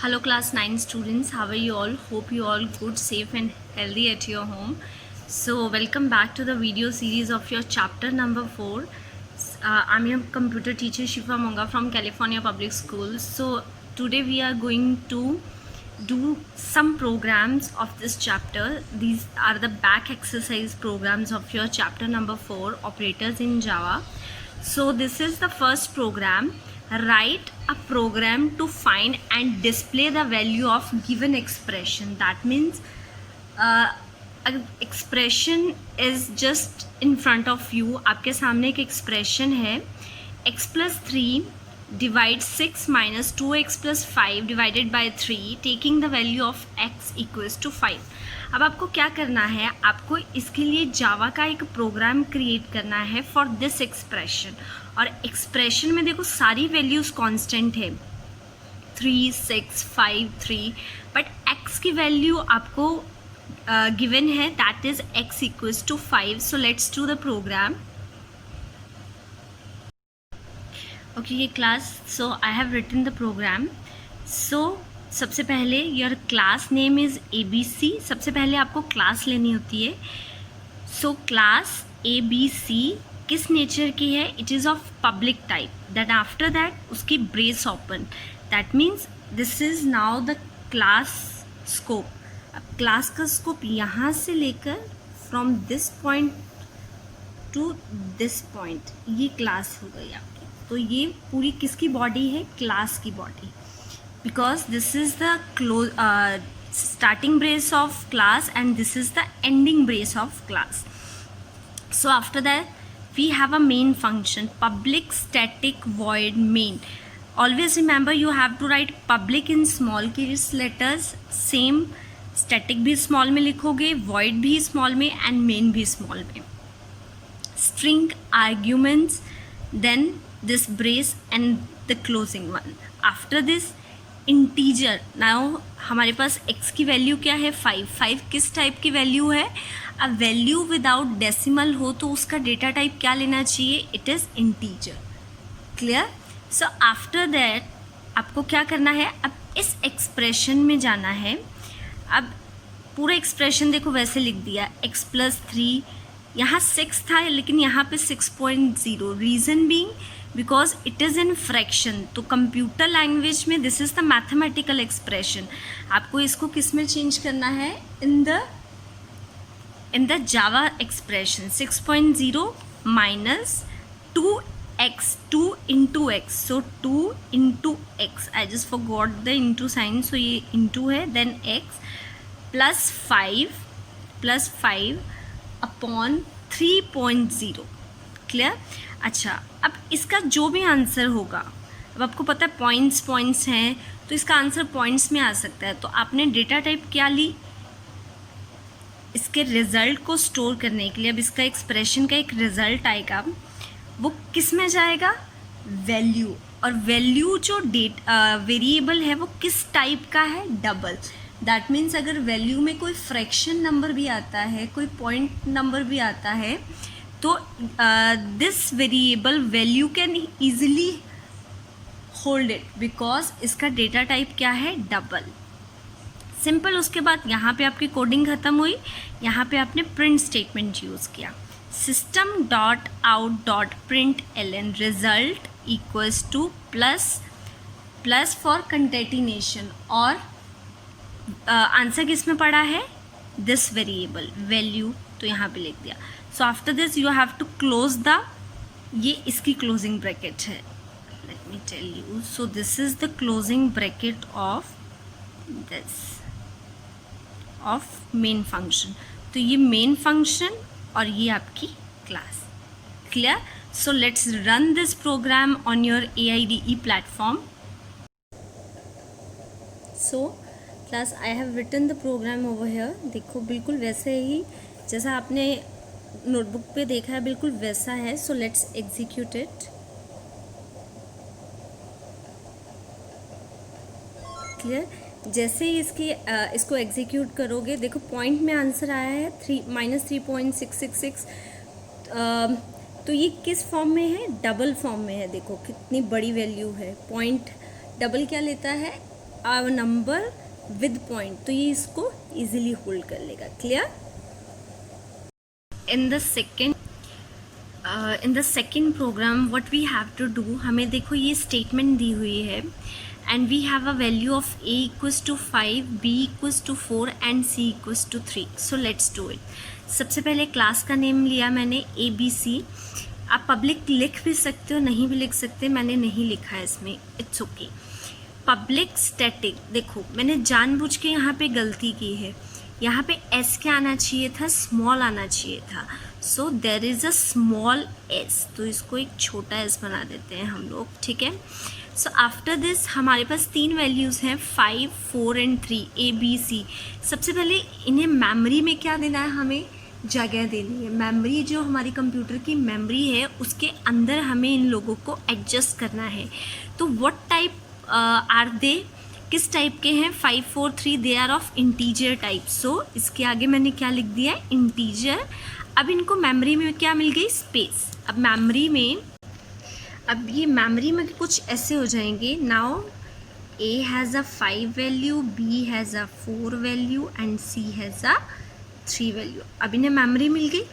Hello class 9 students, how are you all? Hope you all good, safe and healthy at your home. So welcome back to the video series of your chapter number 4. I'm your computer teacher Shifa Monga from California Public Schools. So today we are going to do some programs of this chapter. These are the back exercise programs of your chapter number 4, operators in Java. So this is the first program. Write a program to find and display the value of given expression. That means an expression is just in front of you. आपके सामने एक expression है x plus 3 divide 6 minus 2x plus 5 divided by 3 taking the value of x equals to 5. अब आपको क्या करना है, आपको इसके लिए जावा का एक प्रोग्राम क्रिएट करना है फॉर दिस एक्सप्रेशन. और एक्सप्रेशन में देखो सारी वैल्यूज कांस्टेंट है 3, 6, 5, 3, बट x की वैल्यू आपको गिवन है that is x equals to 5. So let's do the program. Okay ये class, so I have written the program. So सबसे पहले your class name is ABC. सबसे पहले आपको क्लास लेनी होती है. सो क्लास ABC किस नेचर की है? It is of public type. That after that उसकी brace open. That means this is now the class scope. अब क्लास का स्कोप यहाँ से लेकर from this point two this point ये क्लास हो गई आपकी. तो ये पूरी किसकी बॉडी है? क्लास की body. Because this is the starting brace of class and this is the ending brace of class. So after that we have a main function, public static void main. Always remember you have to write public in small case letters. Same static भी small में लिखोगे, void भी small में and main भी small में. String arguments, then this brace and the closing one. After this integer. Now हमारे पास x की value क्या है? 5. 5 किस टाइप की वैल्यू है? अब वैल्यू विदाउट डेसिमल हो तो उसका डेटा टाइप क्या लेना चाहिए? It is integer. Clear? So after that आपको क्या करना है? अब इस एक्सप्रेशन में जाना है. अब पूरा एक्सप्रेशन देखो वैसे लिख दिया x plus 3. यहाँ 6 था लेकिन यहाँ पे 6.0. Reason being because it is in fraction. तो कंप्यूटर लैंग्वेज में this is the mathematical expression. आपको इसको किस में चेंज करना है? In the Java expression. 6.0 minus 2x, 2 into x. So 2 into x, I just forgot the into sign, so ये into है. Then x plus 5 upon 3.0. Clear? अच्छा, अब इसका जो भी आंसर होगा, अब आपको पता है पॉइंट्स हैं तो इसका आंसर पॉइंट्स में आ सकता है. तो आपने डेटा टाइप क्या ली? इसके रिजल्ट को स्टोर करने के लिए. अब इसका एक्सप्रेशन का एक रिजल्ट आएगा, वो किस में जाएगा? वैल्यू. और वैल्यू जो वेरिएबल है वो किस टाइप का है? डबल. दैट मीन्स अगर वैल्यू में कोई फ्रैक्शन नंबर भी आता है, कोई पॉइंट नंबर भी आता है, तो this variable value can easily hold it because इसका डेटा टाइप क्या है? डबल. सिंपल. उसके बाद यहाँ पे आपकी कोडिंग ख़त्म हुई. यहाँ पे आपने प्रिंट स्टेटमेंट यूज़ किया. System dot out dot print ln result equals to plus for concatenation. और आंसर किस में पड़ा है? This variable value. तो यहाँ पे लिख दिया. So after this you have to close the, ये इसकी क्लोजिंग ब्रैकेट है. Let me tell you. So this is the closing bracket of this of main function. तो ये मेन फंक्शन और ये आपकी class. Clear? So let's run this program on your AIDE platform. So class I have written the program over here. देखो बिल्कुल वैसे ही जैसा आपने नोटबुक पे देखा है, बिल्कुल वैसा है. So let's execute it. Clear? जैसे ही इसको एग्जीक्यूट करोगे, देखो पॉइंट में आंसर आया है -3.666. तो ये किस फॉर्म में है? डबल फॉर्म में है. देखो कितनी बड़ी वैल्यू है. पॉइंट डबल क्या लेता है? अ नंबर विद पॉइंट, तो ये इसको इजीली होल्ड कर लेगा. Clear? In the second program what we have to do, हमें देखो ये स्टेटमेंट दी हुई है and we have a value of a equals to 5, b equals to 4 and c equals to 3. So let's do it. सबसे पहले class का name लिया मैंने ABC. आप पब्लिक लिख भी सकते हो, नहीं भी लिख सकते, मैंने नहीं लिखा है इसमें, इट्स ओके. पब्लिक स्टैटिक, देखो मैंने जानबूझ के यहाँ पे गलती की है. यहाँ पे s क्या आना चाहिए था, स्मॉल आना चाहिए था. So there is a small s, तो इसको एक छोटा s बना देते हैं हम लोग. ठीक है. सो आफ्टर दिस हमारे पास 3 वैल्यूज़ हैं, 5, 4 एंड 3, ABC. सबसे पहले इन्हें मेमोरी में क्या देना है, हमें जगह देनी है. मेमोरी जो हमारी कंप्यूटर की मेमोरी है उसके अंदर हमें इन लोगों को एडजस्ट करना है. तो व्हाट टाइप आर दे, किस टाइप के हैं? 5, 4, 3 they are of integer type. So इसके आगे मैंने क्या लिख दिया है, इंटीजर. अब इनको मेमोरी में क्या मिल गई, स्पेस. अब मेमोरी में, अब ये मेमोरी में कुछ ऐसे हो जाएंगे. Now A has a 5 value, B has a 4 value and C has a 3 value. अब इन्हें मेमोरी मिल गई.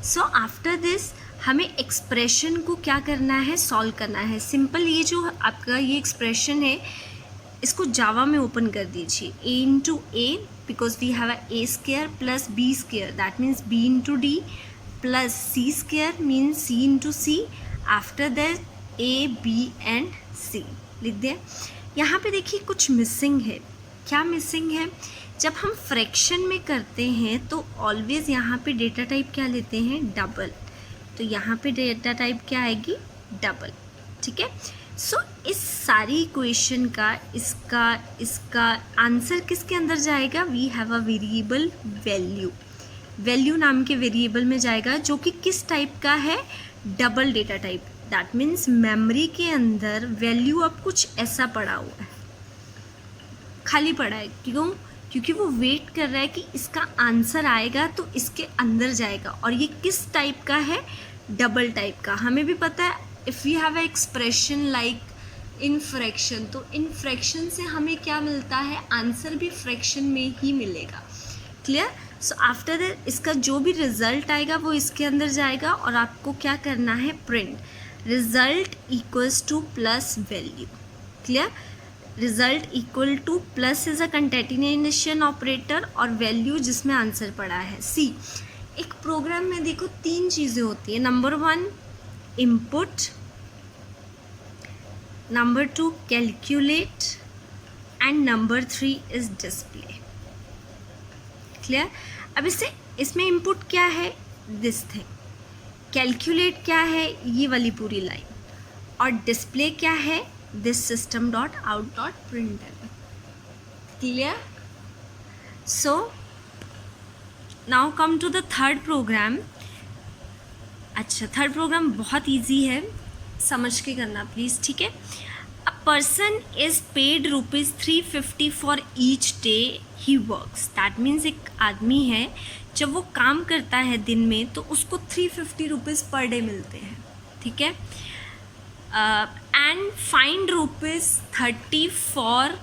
सो आफ्टर दिस हमें एक्सप्रेशन को क्या करना है, सॉल्व करना है. सिंपल, ये जो आपका ये एक्सप्रेशन है इसको जावा में ओपन कर दीजिए. A into A because we have a square plus b square, that means b into d plus c square means c into c. After that a b and c लिख दें. यहाँ पे देखिए कुछ मिसिंग है. क्या मिसिंग है? जब हम फ्रैक्शन में करते हैं तो ऑलवेज यहाँ पे डेटा टाइप क्या लेते हैं, डबल. तो यहाँ पे डेटा टाइप क्या आएगी, डबल. ठीक है. सो इस सारी इक्वेशन का इसका आंसर किसके अंदर जाएगा, we have a variable value. Value नाम के वेरिएबल में जाएगा जो कि किस टाइप का है, double data type. That means memory के अंदर वैल्यू अब कुछ ऐसा पड़ा हुआ है, खाली पड़ा है. क्यों? क्योंकि वो वेट कर रहा है कि इसका आंसर आएगा तो इसके अंदर जाएगा. और ये किस टाइप का है, डबल टाइप का. हमें भी पता है if we have a expression like in fraction, तो इन फ्रैक्शन से हमें क्या मिलता है, आंसर भी फ्रैक्शन में ही मिलेगा. क्लियर? सो आफ्टर दैट इसका जो भी रिजल्ट आएगा वो इसके अंदर जाएगा और आपको क्या करना है, print result equals to plus value. Clear? Result equal two plus is a concatenation operator और वैल्यू जिसमें आंसर पड़ा है, सी. एक प्रोग्राम में देखो 3 चीज़ें होती है. Number 1 input, number 2 calculate and number 3 is display. Clear? अब इसमें इनपुट क्या है, दिस थिंग. कैलकुलेट क्या है, ये वाली पूरी लाइन. और डिस्प्ले क्या है, this system dot out dot println. Clear? So now come to the third program. अच्छा, थर्ड प्रोग्राम बहुत इजी है, समझ के करना प्लीज़. ठीक है. A person is paid ₹350 for each day he works. That means एक आदमी है, जब वो काम करता है दिन में तो उसको ₹350 पर डे मिलते हैं. ठीक है. And find ₹30 for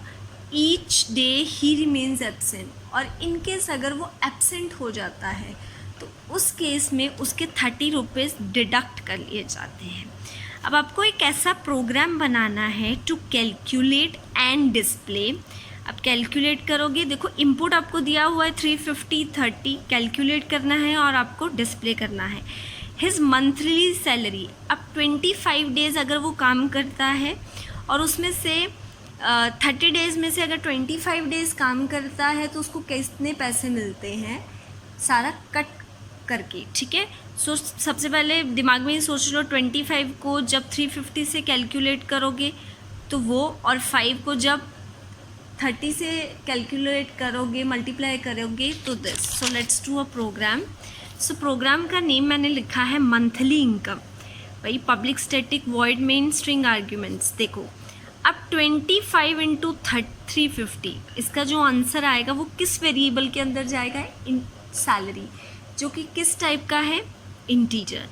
each day he remains absent. और इन केस अगर वो एब्सेंट हो जाता है तो उस केस में उसके ₹30 डिडक्ट कर लिए जाते हैं. अब आपको एक ऐसा प्रोग्राम बनाना है टू कैलकुलेट एंड डिस्प्ले. अब कैलकुलेट करोगे, देखो इनपुट आपको दिया हुआ है 350, 30 कैलकुलेट करना है और आपको डिस्प्ले करना है. हिज मंथली सैलरी, अब 25 डेज़ अगर वो काम करता है और उसमें से 30 डेज़ में से अगर 25 डेज़ काम करता है तो उसको कितने पैसे मिलते हैं, सारा कट करके. ठीक है. सो सबसे पहले दिमाग में ही सोच लो, 25 को जब 350 से कैलकुलेट करोगे तो वो, और 5 को जब 30 से कैलकुलेट करोगे, मल्टीप्लाई करोगे तो this. So let's do a program. So program का नेम मैंने लिखा है मंथली इनकम. भाई public static void main string arguments. देखो अब 25 इंटू 350, इसका जो आंसर आएगा वो किस वेरिएबल के अंदर जाएगा, इन सैलरी, जो कि किस टाइप का है, इंटीजर.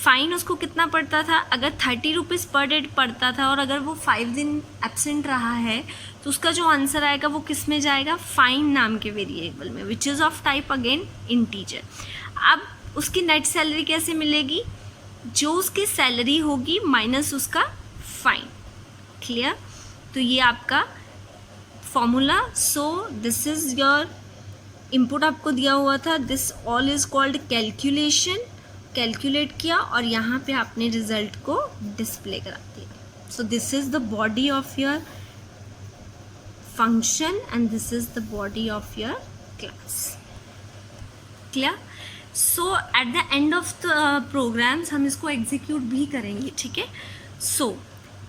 फ़ाइन उसको कितना पड़ता था, अगर 30 रुपीज़ पर डे पड़ता था और अगर वो 5 दिन एब्सेंट रहा है तो उसका जो आंसर आएगा वो किस में जाएगा, फ़ाइन नाम के वेरिएबल में, which is of type again integer. अब उसकी नेट सैलरी कैसे मिलेगी, जो उसकी सैलरी होगी माइनस उसका फ़ाइन। क्लियर? तो ये आपका formula. So this is your input आपको दिया हुआ था, this all is called calculation, calculate किया और यहाँ पे आपने रिजल्ट को डिस्प्ले करा दिया। So this is the body of your function and this is the body of your class. Clear? So at the end of the programs हम इसको एग्जीक्यूट भी करेंगे, ठीक है। So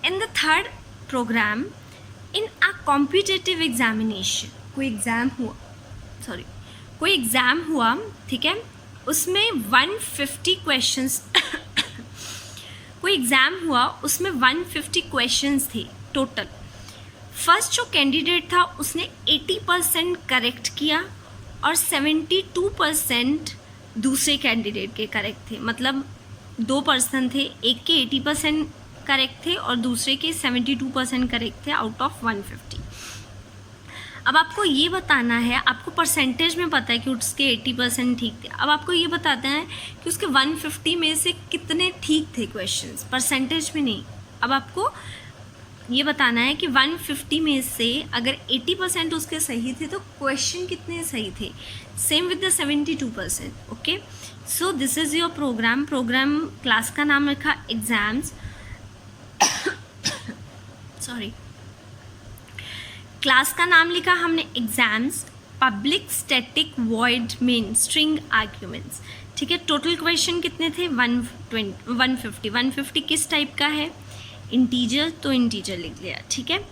in the third program, in a competitive examination, कोई exam हुआ, ठीक है, उसमें 150 क्वेश्चंस कोई एग्ज़ाम हुआ उसमें 150 क्वेश्चंस थे टोटल। फर्स्ट जो कैंडिडेट था उसने 80% करेक्ट किया और 72% दूसरे कैंडिडेट के करेक्ट थे, मतलब 2 पर्सन थे, एक के 80% करेक्ट थे और दूसरे के 72% करेक्ट थे आउट ऑफ 150। अब आपको ये बताना है, आपको परसेंटेज में पता है कि उसके 80% ठीक थे, अब आपको ये बताना है कि उसके 150 में से कितने ठीक थे क्वेश्चंस, परसेंटेज में नहीं। अब आपको ये बताना है कि 150 में से अगर 80% उसके सही थे तो क्वेश्चन कितने सही थे, same with the 72%। Okay, so this is your program. Program class का नाम रखा एग्जाम्स सॉरी, क्लास का नाम लिखा हमने exams, public static void main string arguments, ठीक है। टोटल क्वेश्चन कितने थे, 150 किस टाइप का है, इंटीजर, तो इंटीजर लिख लिया, ठीक है।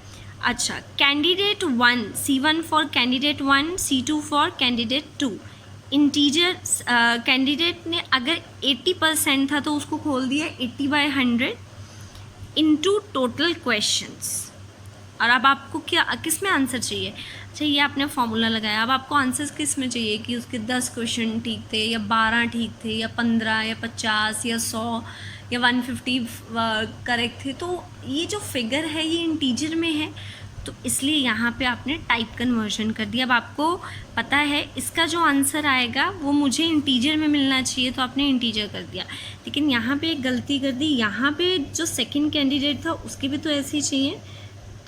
अच्छा, candidate 1, C1 for candidate 1, C2 for candidate 2। Integer candidate ने अगर 80% था तो उसको खोल दिया 80/100 इनटू टोटल क्वेश्चंस। और अब आपको क्या किस में आंसर चाहिए, अच्छा ये आपने फॉर्मूला लगाया, अब आपको आंसर्स किस में चाहिए कि उसके 10 क्वेश्चन ठीक थे या 12 ठीक थे या 15 या 50 या 100 या 150 करेक्ट थे। तो ये जो फिगर है ये इंटीजर में है, तो इसलिए यहाँ पे आपने टाइप कन्वर्जन कर दिया। अब आपको पता है इसका जो आंसर आएगा वो मुझे इंटीजर में मिलना चाहिए, तो आपने इंटीजर कर दिया। लेकिन यहाँ पे एक गलती कर दी, यहाँ पे जो सेकंड कैंडिडेट था उसके भी तो ऐसे ही चाहिए,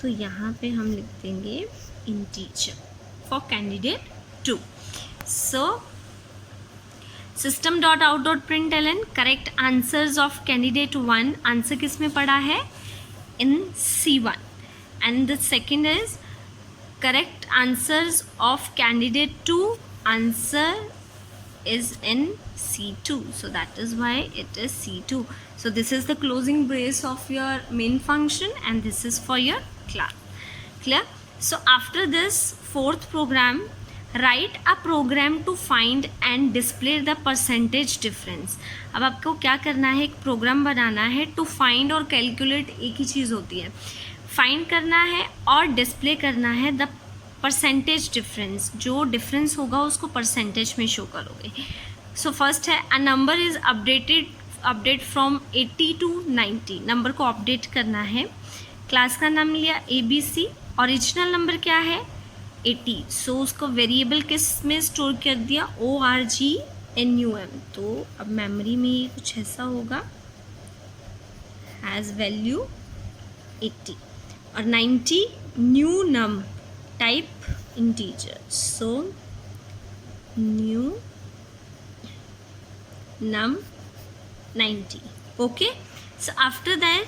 तो यहाँ पे हम लिख देंगे integer for candidate 2। So system.out.println correct answers of candidate 1, answer किस में पड़ा है, इन C1, and the second is correct answers of candidate 2, answer is in C2, so that is why it is C2. So this is the closing brace of your main function and this is for your class. Clear? So after this fourth program, write a program to find and display the percentage difference. अब आपको क्या करना है, एक programme बनाना है, to find और calculate एक ही चीज़ होती है, find करना है और display करना है the परसेंटेज डिफरेंस, जो डिफरेंस होगा उसको परसेंटेज में शो करोगे। सो फर्स्ट है a number is update from 80 to 90, number को अपडेट करना है। क्लास का नाम लिया ABC, ओरिजिनल नंबर क्या है 80, सो उसको वेरिएबल किस में स्टोर कर दिया, ORGNUM। तो अब मेमोरी में ये कुछ ऐसा होगा, हैज़ वैल्यू 80 और 90 new num type integer, so new num 90। okay, so after that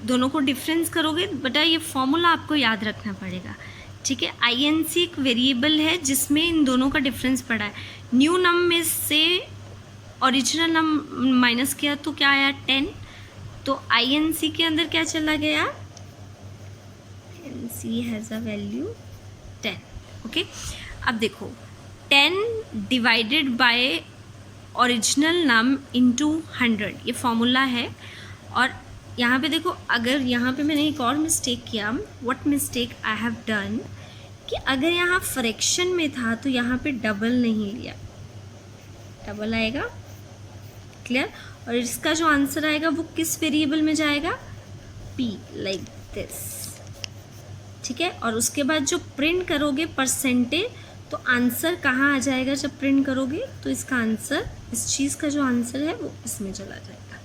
दोनों को डिफरेंस करोगे, बेटा ये फॉर्मूला आपको याद रखना पड़ेगा, ठीक है। INC एक वेरिएबल है जिसमें इन दोनों का डिफरेंस पड़ा है। न्यू नम में से ओरिजिनल नम माइनस किया तो क्या आया 10, तो INC के अंदर क्या चला गया, C has a value 10। Okay, अब देखो 10 divided by original num into 100, ये फॉर्मूला है। और यहाँ पे देखो, अगर यहाँ पे मैंने एक और मिस्टेक किया, what mistake I have done, कि अगर यहाँ फ्रैक्शन में था तो यहाँ पे डबल नहीं लिया, डबल आएगा। क्लियर। और इसका जो आंसर आएगा वो किस वेरिएबल में जाएगा, p, लाइक दिस, ठीक है। और उसके बाद जो प्रिंट करोगे परसेंटेज, तो आंसर कहाँ आ जाएगा जब प्रिंट करोगे, तो इसका आंसर, इस चीज़ का जो आंसर है वो इसमें चला जाएगा,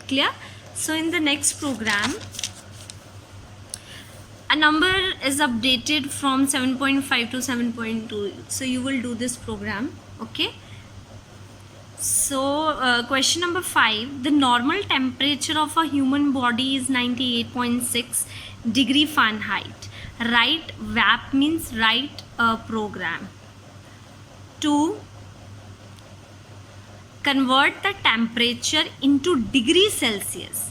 clear. So in the next program a number is updated from 7.5 to 7.2, so you will do this program, okay. So question number 5, the normal temperature of a human body is 98.6 degree Fahrenheit. Write VAP means write a program to convert the temperature into degree Celsius.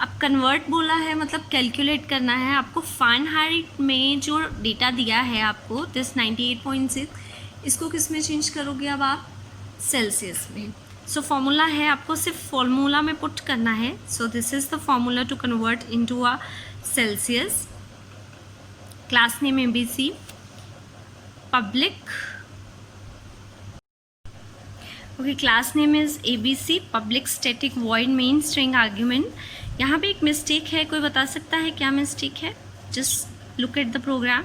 अब convert बोला है मतलब calculate करना है आपको Fahrenheit में जो data दिया है आपको दिस 98.6, इसको किस में चेंज करोगे अब आप, सेल्सियस में। सो फॉर्मूला है, आपको सिर्फ फॉर्मूला में पुट करना है। So this is the formula to convert into a Celsius. Class name ABC, public, okay, class name is ABC, public static void main string argument. यहाँ पे एक मिस्टेक है, कोई बता सकता है क्या मिस्टेक है? Just look at the program.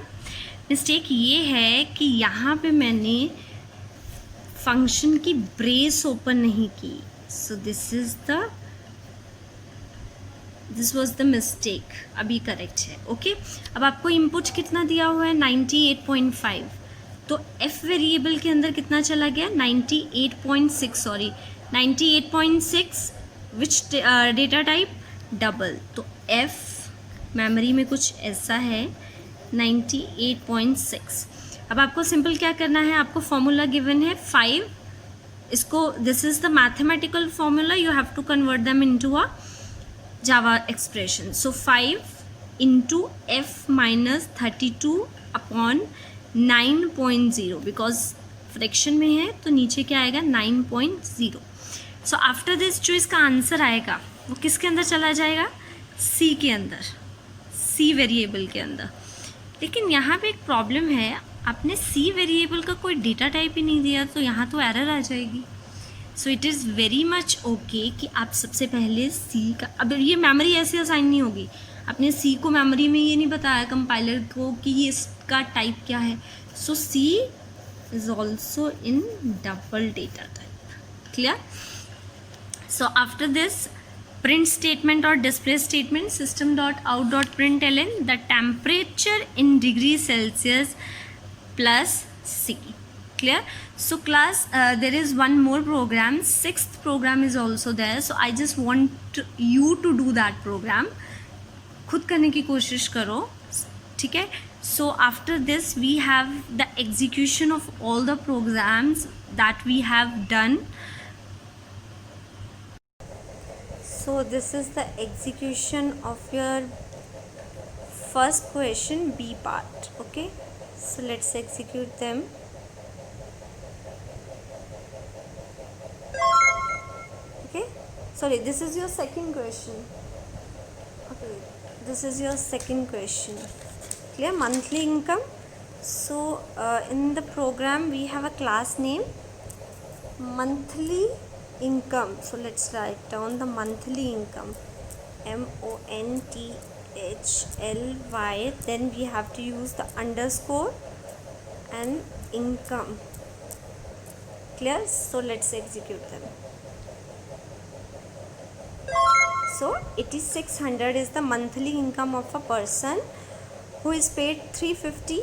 Mistake ये है कि यहाँ पे मैंने फंक्शन की ब्रेस ओपन नहीं की। So this was the mistake, अभी करेक्ट है, ओके। अब आपको इनपुट कितना दिया हुआ है, 98.5, तो f वेरिएबल के अंदर कितना चला गया, 98.6, sorry 98.6, which data type, double. तो f मेमोरी में कुछ ऐसा है 98.6। अब आपको सिंपल क्या करना है, आपको फॉर्मूला गिवन है 5, इसको this is the mathematical formula, you have to convert them into a Java expression. So 5 into f minus 32 upon 9.0, because fraction में है तो नीचे क्या आएगा, 9.0। सो आफ्टर दिस जो इसका आंसर आएगा वो किसके अंदर चला जाएगा, c के अंदर, c वेरिएबल के अंदर। लेकिन यहाँ पे एक प्रॉब्लम है, आपने c वेरिएबल का कोई डेटा टाइप ही नहीं दिया, तो यहाँ तो एरर आ जाएगी। So it is very much okay कि आप सबसे पहले c का, अब ये मेमोरी ऐसे असाइन नहीं होगी, आपने c को मेमोरी में ये नहीं बताया कंपाइलर को कि ये इसका टाइप क्या है। सो c is also in double data type, clear. So after this print statement or display statement, system.out.println the temperature in degree Celsius plus C, clear. So class there is one more program, 6th program is also there, so I just want you to do that program, खुद करने की कोशिश करो, ठीक है। So after this we have the execution of all the programs that we have done. So this is the execution of your first question, B part, okay. So let's execute them. Okay, sorry, this is your second question. Okay, this is your second question, clear. Monthly income. So in the program we have a class name, monthly income. So let's write down the monthly income, MONTHLY, then we have to use the underscore and income, clear. So let's execute them. So 8600 is the monthly income of a person who is paid 350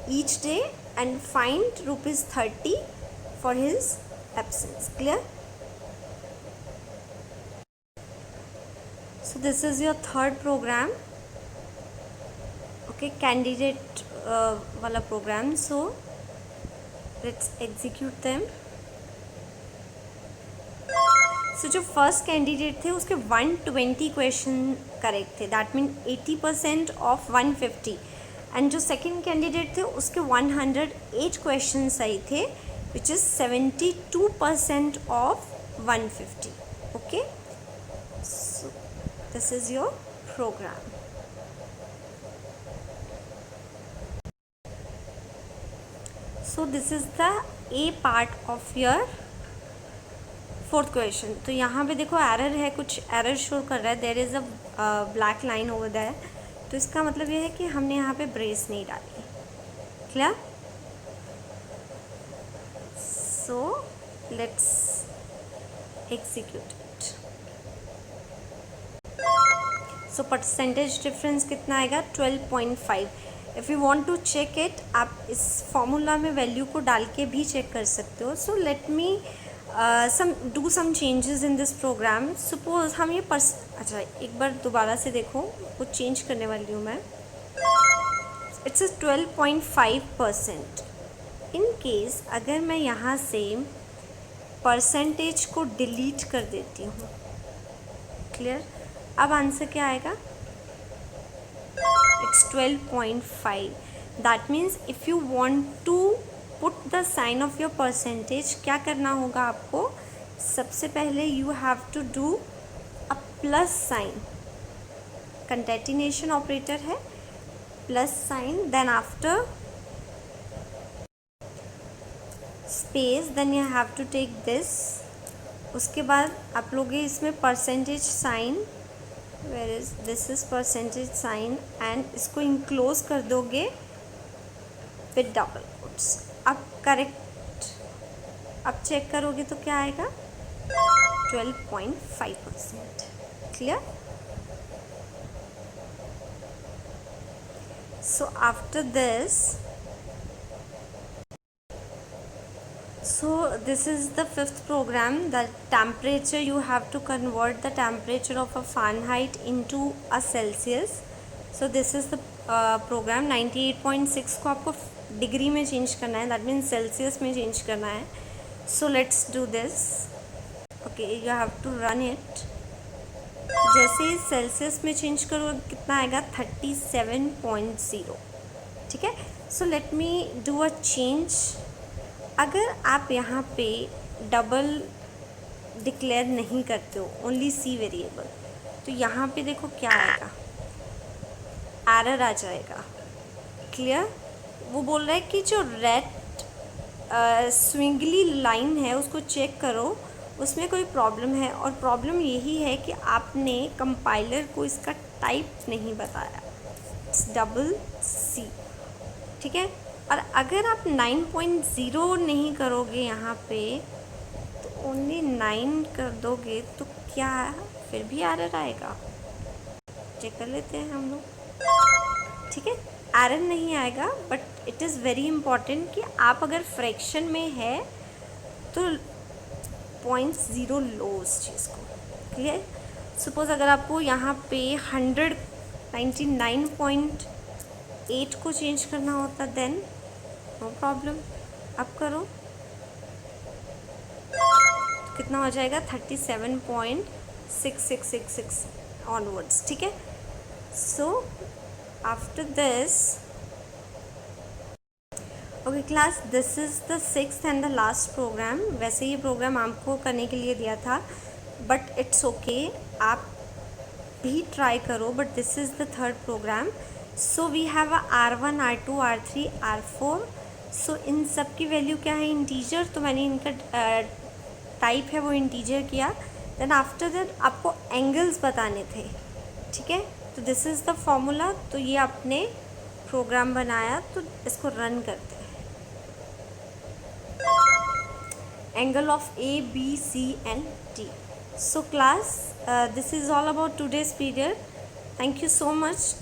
each day and fined rupees 30 for his absence, clear. So this is your third program, okay, candidate wala program. So let's execute them. So जो first candidate थे उसके 120 question correct थे, that mean 80% of 150, and जो second candidate थे उसके 108 question सही थे, which is 72% of 150, okay. So this is your program. So this is the A part of your fourth question. तो यहाँ पे देखो एरर है, कुछ एरर शो कर रहा है, there is a black line over there. तो इसका मतलब ये है कि हमने यहाँ पे ब्रेस नहीं डाली। Clear? So let's execute it. So percentage difference कितना आएगा? 12.5। If you want to check it, आप इस फॉर्मूला में वैल्यू को डाल के भी चेक कर सकते हो। So let me do some changes in this program. Suppose हम ये अच्छा एक बार दोबारा से देखो, कुछ चेंज करने वाली हूँ मैं। इट्स 12.5%। इन केस अगर मैं यहाँ से परसेंटेज को डिलीट कर देती हूँ, क्लियर? अब आंसर क्या आएगा? It's 12.5। That means if you want to put the sign of your percentage, क्या करना होगा आपको? सबसे पहले you have to do a plus sign, concatenation operator है, plus sign, then after space, then you have to take this. उसके बाद आप लोग इसमें percentage sign, where is this is percentage sign, and इसको इनक्लोज कर दोगे विद डबल कोट्स। अब करेक्ट, अब चेक करोगे तो क्या आएगा? 12.5%। Clear? So after this, so this is the fifth program. The temperature, you have to convert the temperature of a Fahrenheit into a Celsius. So this is the program। 98.6 को आपको degree में change करना है, that means Celsius में change करना है। So let's do this. Okay, you have to run it. जैसे ही सेल्सियस में चेंज करो कितना आएगा? 37.0। ठीक है। सो let me do a change. अगर आप यहाँ पे डबल डिक्लेयर नहीं करते हो, ओनली सी वेरिएबल, तो यहाँ पे देखो क्या आएगा? एरर आ जाएगा। क्लियर? वो बोल रहा है कि जो रेड स्विंगली लाइन है उसको चेक करो, उसमें कोई प्रॉब्लम है। और प्रॉब्लम यही है कि आपने कंपाइलर को इसका टाइप नहीं बताया, इट्स डबल सी। ठीक है। और अगर आप 9.0 नहीं करोगे यहाँ पे, तो ओनली 9 कर दोगे तो क्या फिर भी एरर आएगा? चेक कर लेते हैं हम लोग। ठीक है, एरर नहीं आएगा, but it is very important कि आप अगर फ्रैक्शन में है तो 0.0 लो उस चीज़ को। क्लियर? सपोज अगर आपको यहाँ पे 199.8 को चेंज करना होता, देन नो प्रॉब्लम। अब करो, कितना हो जाएगा? 37.6666 ऑनवर्ड्स। ठीक है। So after this, okay class, this is the 6th and the last program. वैसे ये प्रोग्राम आपको करने के लिए दिया था, बट इट्स ओके, आप भी ट्राई करो। But this is the 3rd program. So we have a R1, R2, R3, R4। सो इन सब की वैल्यू क्या है? इंटीजर। तो मैंने इनका टाइप है वो इंटीजर किया। देन आफ्टर दैट आपको एंगल्स बताने थे। ठीक है। तो दिस इज़ द फॉर्मूला। तो ये आपने प्रोग्राम बनाया, तो इसको रन करते हैं। Angle of A, B, C and D। So class, this is all about today's period. Thank you so much.